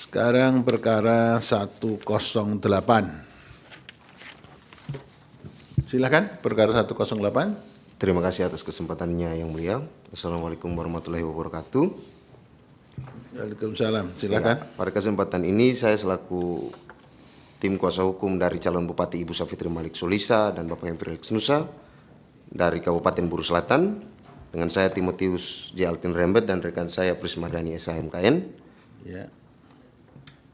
Sekarang perkara 108. Silakan, perkara 108. Terima kasih atas kesempatannya Yang Mulia. Assalamualaikum warahmatullahi wabarakatuh. Waalaikumsalam. Silakan. Ya, pada kesempatan ini saya selaku tim kuasa hukum dari calon Bupati Ibu Safitri Malik Solisa dan Bapak Henry Felix Nusa dari Kabupaten Buru Selatan, dengan saya Timotius J. Altin Rembet dan rekan saya Prismadani SHMKN. Ya.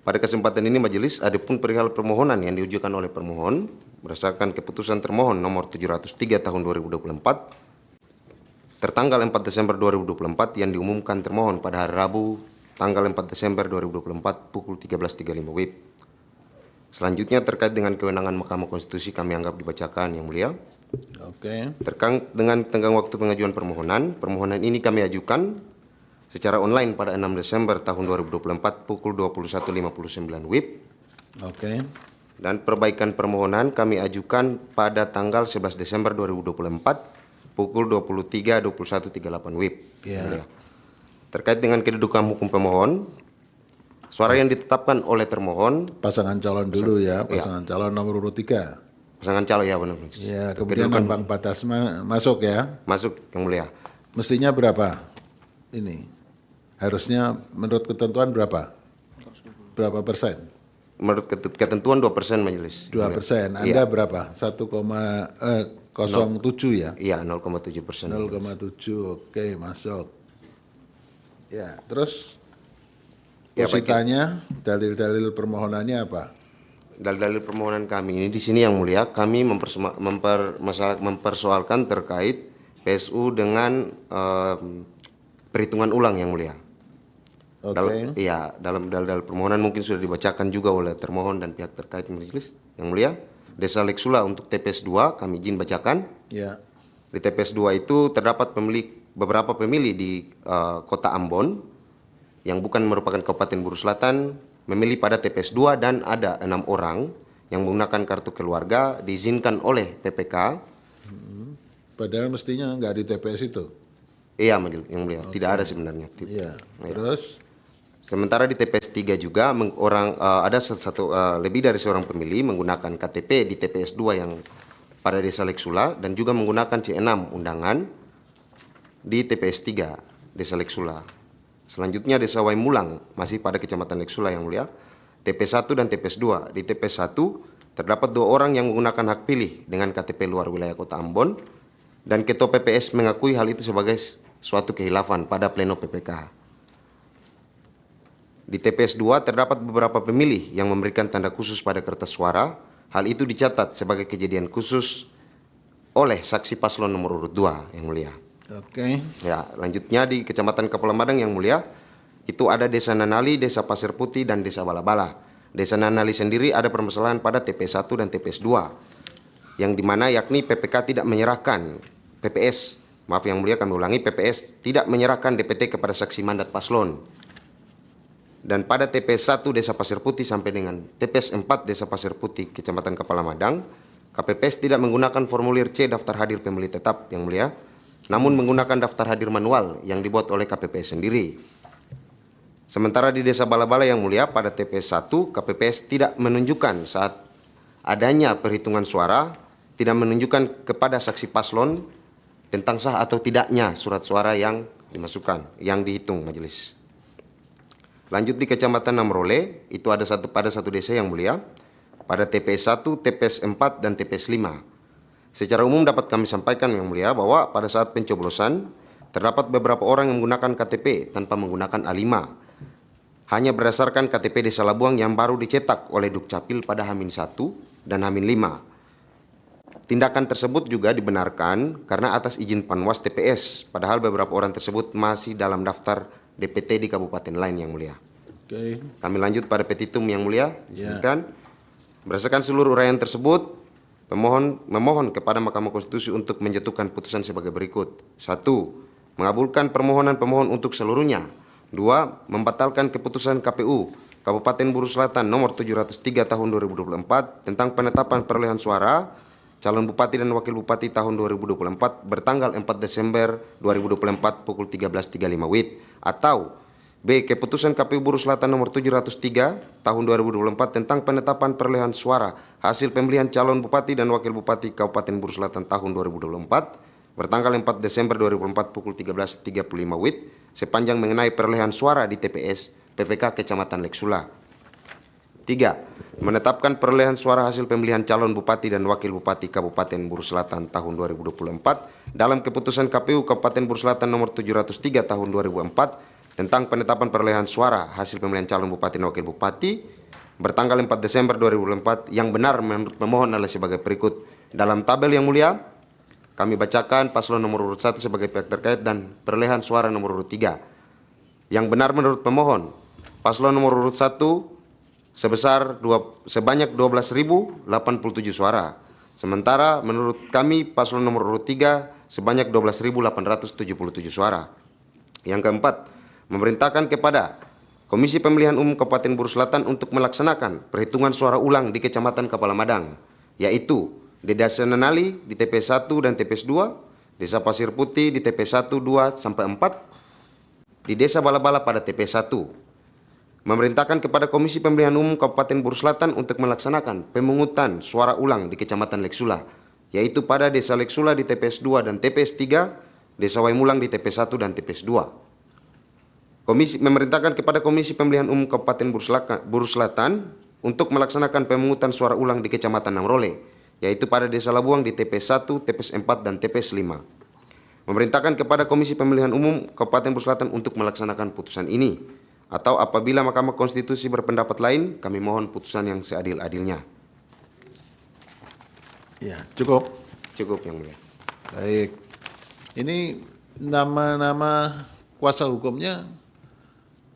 Pada kesempatan ini majelis, adapun perihal permohonan yang diujukan oleh permohon berdasarkan keputusan termohon nomor 703 tahun 2024 tertanggal 4 Desember 2024 yang diumumkan termohon pada hari Rabu tanggal 4 Desember 2024 pukul 13.35 WIB. Selanjutnya terkait dengan kewenangan Mahkamah Konstitusi kami anggap dibacakan Yang Mulia. Oke. Terkait dengan tenggang waktu pengajuan permohonan ini kami ajukan secara online pada 6 Desember tahun 2024 pukul 21.59 WIB. Oke. Dan perbaikan permohonan kami ajukan pada tanggal 11 Desember 2024 pukul 23.21.38 WIB. Ya. Terkait dengan kedudukan hukum pemohon, suara yang ditetapkan oleh termohon, Pasangan calon dulu ya, pasangan calon nomor urut 3. pasangan calon ya benar. Ya, kemudian ambang batas masuk ya. Masuk Yang Mulia. Mestinya berapa? Ini. Harusnya menurut ketentuan berapa? Berapa persen? Menurut ketentuan 2% majelis. 2%. Anda berapa? 1,07 ya? Iya, 0,7%. 0,7. Oke, masuk. Ya, terus Ya, positanya dalil-dalil permohonannya apa? Dalil permohonan kami ini di sini Yang Mulia, kami mempersoalkan terkait PSU dengan perhitungan ulang Yang Mulia. Oke. Dalam dalil permohonan mungkin sudah dibacakan juga oleh termohon dan pihak terkait majelis Yang Mulia. Desa Leksula untuk TPS 2 kami izin bacakan. Ya. Di TPS 2 itu terdapat beberapa pemilih di kota Ambon yang bukan merupakan Kabupaten Buru Selatan memilih pada TPS 2 dan ada 6 orang yang menggunakan kartu keluarga diizinkan oleh PPK. Padahal mestinya nggak di TPS itu. Iya majelis Yang Mulia, tidak ada sebenarnya. Iya. Terus? Sementara di TPS 3 juga ada lebih dari seorang pemilih menggunakan KTP di TPS 2 yang pada Desa Leksula dan juga menggunakan C6 undangan di TPS 3 Desa Leksula. Selanjutnya Desa Waimulang masih pada Kecamatan Leksula Yang Mulia. TPS 1 dan TPS 2. Di TPS 1 terdapat 2 orang yang menggunakan hak pilih dengan KTP luar wilayah Kota Ambon dan Ketua PPS mengakui hal itu sebagai suatu kehilafan pada pleno PPK. Di TPS 2 terdapat beberapa pemilih yang memberikan tanda khusus pada kertas suara. Hal itu dicatat sebagai kejadian khusus oleh saksi paslon nomor urut 2 Yang Mulia. Oke. Ya, lanjutnya di Kecamatan Kepala Madang Yang Mulia, itu ada Desa Nanali, Desa Pasir Putih, dan Desa Balabala. Desa Nanali sendiri ada permasalahan pada TPS 1 dan TPS 2, yang dimana yakni PPK tidak menyerahkan Yang Mulia kami ulangi, PPS tidak menyerahkan DPT kepada saksi mandat paslon. Dan pada TPS 1 Desa Pasir Putih sampai dengan TPS 4 Desa Pasir Putih Kecamatan Kepala Madang, KPPS tidak menggunakan formulir C daftar hadir pemilih tetap Yang Mulia, namun menggunakan daftar hadir manual yang dibuat oleh KPPS sendiri. Sementara di Desa Balabala Yang Mulia pada TPS 1 KPPS tidak menunjukkan saat adanya perhitungan suara, tidak menunjukkan kepada saksi paslon tentang sah atau tidaknya surat suara yang dimasukkan, yang dihitung majelis. Lanjut di Kecamatan Namrole, itu ada pada satu desa Yang Mulia, pada TPS 1, TPS 4, dan TPS 5. Secara umum dapat kami sampaikan Yang Mulia bahwa pada saat pencoblosan, terdapat beberapa orang yang menggunakan KTP tanpa menggunakan A5. Hanya berdasarkan KTP Desa Labuang yang baru dicetak oleh Dukcapil pada H-1 dan H-5. Tindakan tersebut juga dibenarkan karena atas izin Panwas TPS, padahal beberapa orang tersebut masih dalam daftar DPT di kabupaten lain Yang Mulia. Oke. Kami lanjut pada petitum Yang Mulia. Ya. Berdasarkan seluruh uraian tersebut, memohon kepada Mahkamah Konstitusi untuk menjatuhkan putusan sebagai berikut. 1. Mengabulkan permohonan pemohon untuk seluruhnya. 2. Membatalkan keputusan KPU Kabupaten Buru Selatan nomor 703 tahun 2024 tentang penetapan perolehan suara calon bupati dan wakil bupati tahun 2024 bertanggal 4 Desember 2024 pukul 13.35 WIB, atau B. Keputusan KPU Buru Selatan nomor 703 tahun 2024 tentang penetapan perolehan suara hasil pemilihan calon bupati dan wakil bupati Kabupaten Buru Selatan tahun 2024 bertanggal 4 Desember 2004 pukul 13.35 WIB sepanjang mengenai perolehan suara di TPS PPK Kecamatan Leksula. 3. Menetapkan perolehan suara hasil pemilihan calon bupati dan wakil bupati Kabupaten Buru Selatan tahun 2024 dalam keputusan KPU Kabupaten Buru Selatan nomor 703 tahun 2004 tentang penetapan perolehan suara hasil pemilihan calon bupati dan wakil bupati bertanggal 4 Desember 2004 yang benar menurut pemohon adalah sebagai berikut. Dalam tabel yang mulia, kami bacakan paslon nomor urut 1 sebagai pihak terkait dan perolehan suara nomor urut 3. Yang benar menurut pemohon, paslon nomor urut 1 sebanyak 12.087 suara. Sementara menurut kami paslon nomor urut 3 sebanyak 12.877 suara. Yang keempat, memerintahkan kepada Komisi Pemilihan Umum Kabupaten Buru Selatan untuk melaksanakan perhitungan suara ulang di Kecamatan Kapala Madang, yaitu di Desa Nanali di TPS 1 dan TPS 2, Desa Pasir Putih di TPS 1, 2, sampai 4, di Desa Bala-Bala pada TPS 1. Memerintahkan kepada Komisi Pemilihan Umum Kabupaten Buru Selatan untuk melaksanakan pemungutan suara ulang di Kecamatan Leksula, yaitu pada Desa Leksula di TPS 2 dan TPS 3, Desa Waimulang di TPS 1 dan TPS 2. Memerintahkan kepada Komisi Pemilihan Umum Kabupaten Buru Selatan untuk melaksanakan pemungutan suara ulang di Kecamatan Namrole, yaitu pada Desa Labuang di TPS 1, TPS 4, dan TPS 5. Memerintahkan kepada Komisi Pemilihan Umum Kabupaten Buru Selatan untuk melaksanakan putusan ini, atau apabila Mahkamah Konstitusi berpendapat lain, kami mohon putusan yang seadil-adilnya. Ya, cukup. Cukup, Yang Mulia. Baik. Ini nama-nama kuasa hukumnya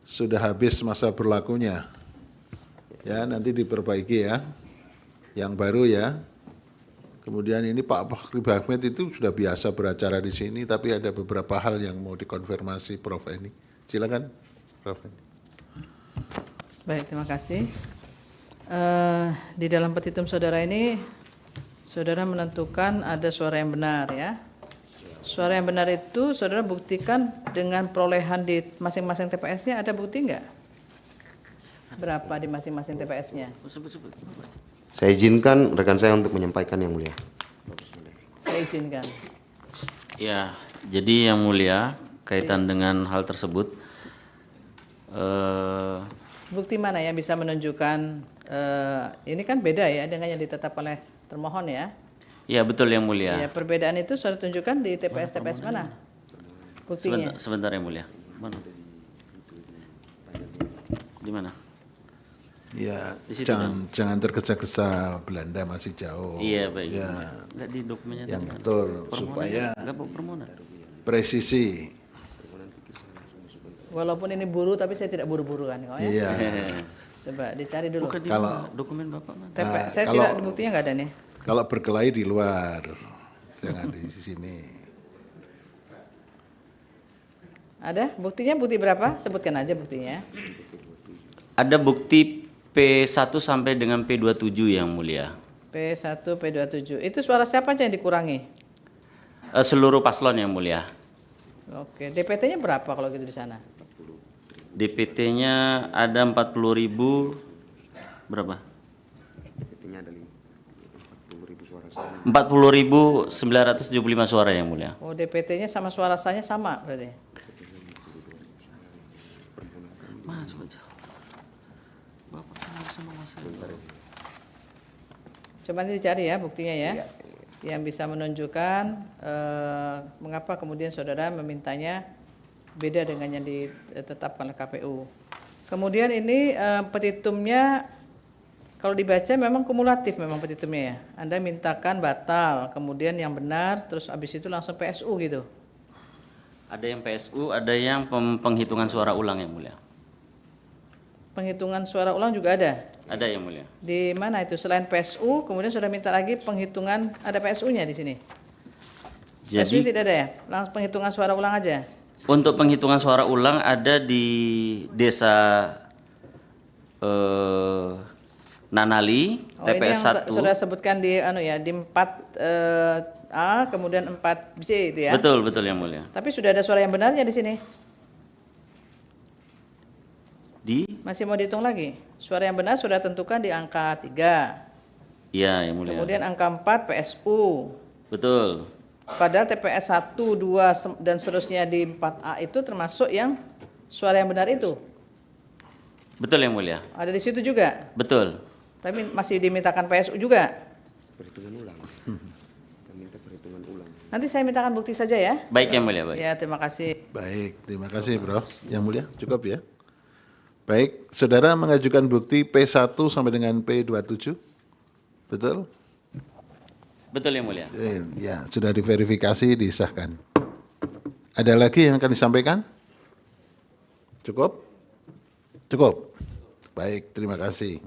sudah habis masa berlakunya. Ya, nanti diperbaiki ya. Yang baru ya. Kemudian ini Pak Fakhri Bahmid itu sudah biasa beracara di sini, tapi ada beberapa hal yang mau dikonfirmasi Prof. Eni. Silakan, Prof. Eni. Baik, terima kasih. Di dalam petitum saudara ini, saudara menentukan ada suara yang benar ya. Suara yang benar itu saudara buktikan dengan perolehan di masing-masing TPS-nya, ada bukti enggak? Berapa di masing-masing TPS-nya? Saya izinkan rekan saya untuk menyampaikan, Yang Mulia. Saya izinkan. Ya, jadi Yang Mulia, kaitan dengan hal tersebut, bukti mana yang bisa menunjukkan, ini kan beda ya dengan yang ditetapkan oleh termohon ya? ya betul Yang Mulia. Ya, perbedaan itu saudara tunjukkan di TPS mana? Buktinya. Sebentar Yang Mulia. Mana? Di mana? Ya, Di situ jangan tergesa-gesa, Belanda masih jauh. Iya baik. Ya, Enggak di dokumennya. yang tadi. betul Permohonan, supaya enggak bawa permohonan. presisi. Walaupun ini buru tapi saya tidak buru-buru kan kok ya. Iya. Coba dicari dulu. Bukan di Kalau- mana? Dokumen Bapak mana? TPS saya kalau- tidak, buktinya nggak ada nih. Kalau berkelahi di luar, jangan di sini. Ada buktinya, bukti berapa? Sebutkan aja buktinya. Ada bukti P1 sampai dengan P27 Yang Mulia. P1, P27. Itu suara siapa aja yang dikurangi? Seluruh paslon Yang Mulia. Oke, DPT-nya berapa kalau gitu di sana? DPT-nya ada 40.000 berapa? DPT-nya ada 40.000 suara. 40.975 suara Yang Mulia. Oh, DPT-nya sama suara sahnya sama berarti. Mana coba jauh. Bapak kenal sama Mas Ridwan. Coba nanti dicari ya buktinya ya. Yang bisa menunjukkan mengapa kemudian saudara memintanya beda dengan yang ditetapkan oleh KPU. Kemudian ini petitumnya kalau dibaca memang kumulatif memang petitumnya ya. Anda mintakan batal, kemudian yang benar, terus habis itu langsung PSU gitu. Ada yang PSU, ada yang penghitungan suara ulang Yang Mulia. Penghitungan suara ulang juga ada. Ada Yang Mulia. Di mana itu? Selain PSU, kemudian sudah minta lagi penghitungan, ada PSU-nya di sini. PSU Jadi tidak ada ya? Langsung penghitungan suara ulang aja. untuk penghitungan suara ulang ada di Desa Nanali, Oh, ini TPS yang 1. sudah sebutkan di di 4A kemudian 4B itu ya. Betul Yang Mulia. Tapi sudah ada suara yang benarnya di sini. Masih mau dihitung lagi? Suara yang benar sudah tentukan di angka 3. Iya, yang mulia. Kemudian angka 4 PSU. Betul. Padahal TPS 1, 2, dan seterusnya di 4A itu termasuk yang suara yang benar itu. Betul yang mulia. Ada di situ juga. Betul. Tapi masih dimintakan PSU juga. Perhitungan ulang. Kita minta perhitungan ulang. Nanti saya mintakan bukti saja ya. Baik yang mulia, baik. Ya, terima kasih. Baik, terima kasih Bro. Yang mulia, cukup ya. Baik, saudara mengajukan bukti P1 sampai dengan P27. Betul? Betul yang mulia. Ya, sudah diverifikasi, disahkan. Ada lagi yang akan disampaikan? Cukup? Cukup. Baik, terima kasih.